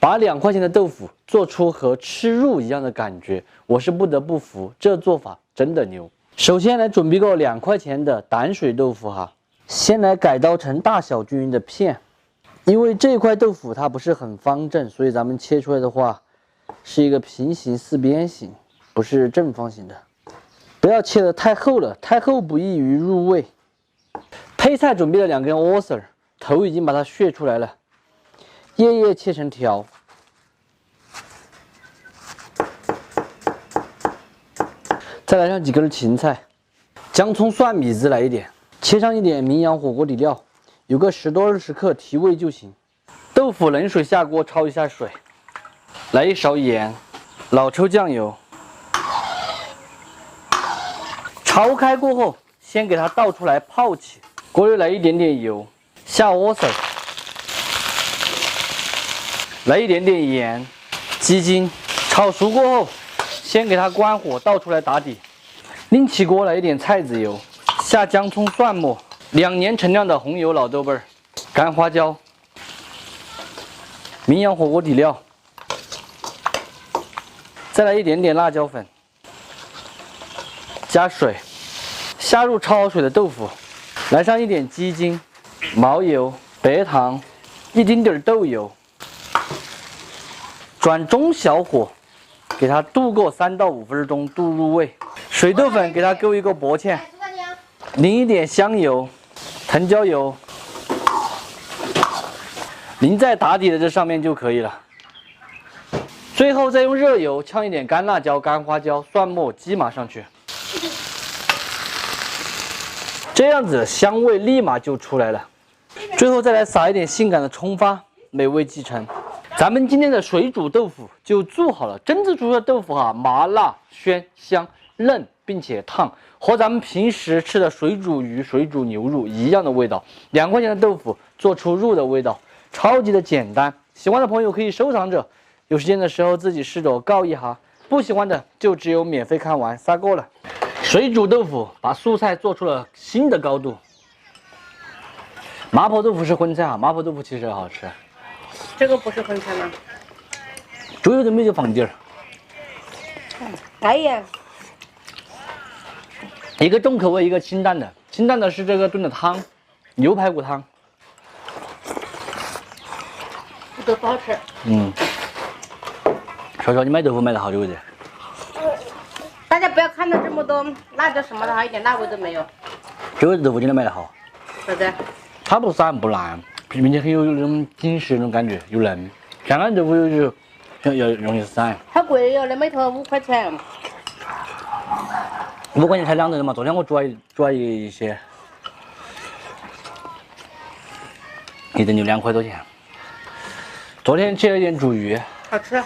把2块钱的豆腐做出和吃肉一样的感觉，我是不得不服，这做法真的牛。首先来准备个2块钱的淡水豆腐哈，先来改刀成大小均匀的片。因为这块豆腐它不是很方正，所以咱们切出来的话是一个平行四边形，不是正方形的。不要切得太厚了，太厚不易于入味。配菜准备了2根莴笋，头已经把它削出来了，叶叶切成条。再来上几根芹菜，姜葱蒜米子来一点，切上一点名扬火锅底料，有个10多20克提味就行。豆腐冷水下锅焯一下水，来1勺盐，老抽酱油。焯开过后，先给它倒出来泡起。锅里来一点点油，下莴笋，来一点点盐，鸡精。炒熟过后，先给它关火，倒出来打底。另起锅来一点菜籽油，下姜葱蒜末，2年陈酿的红油老豆瓣，干花椒，名扬火锅底料，再来一点点辣椒粉，加水，下入焯好水的豆腐，来上一点鸡精、毛油、白糖，一丁点豆油，转中小火，给它炖个3到5分钟，炖入味。水豆粉给它勾一个薄芡，淋一点香油、藤椒油，淋在打底的这上面就可以了。最后再用热油呛一点干辣椒、干花椒、蒜末、鸡麻上去，这样子香味立马就出来了。最后再来撒一点性感的葱花，美味继承。咱们今天的水煮豆腐就做好了。真正煮出的豆腐哈，麻辣鲜香嫩，并且烫，和咱们平时吃的水煮鱼、水煮牛肉一样的味道。2块钱的豆腐做出肉的味道，超级的简单。喜欢的朋友可以收藏着，有时间的时候自己试着搞一下。不喜欢的就只有免费看完，撒够了。水煮豆腐把素菜做出了新的高度。麻婆豆腐是荤菜啊，麻婆豆腐其实好吃。这个不是荤菜吗？猪油都没有放底儿。哎呀，一个重口味，一个清淡的。清淡的是这个炖的汤，牛排骨汤。都不好吃。说说你买豆腐买了好久的？大家不要看到这么多辣椒什么的，一点辣味都没有。这个豆腐真的买的好。对不对？它不散不烂，并且很有那种紧实那种感觉，又嫩。香港豆腐要容易散。好贵哟，那么一头5块钱。 5块钱才2个人嘛，昨天我煮了一些，一顿就2块多钱。昨天切了点煮鱼，好吃。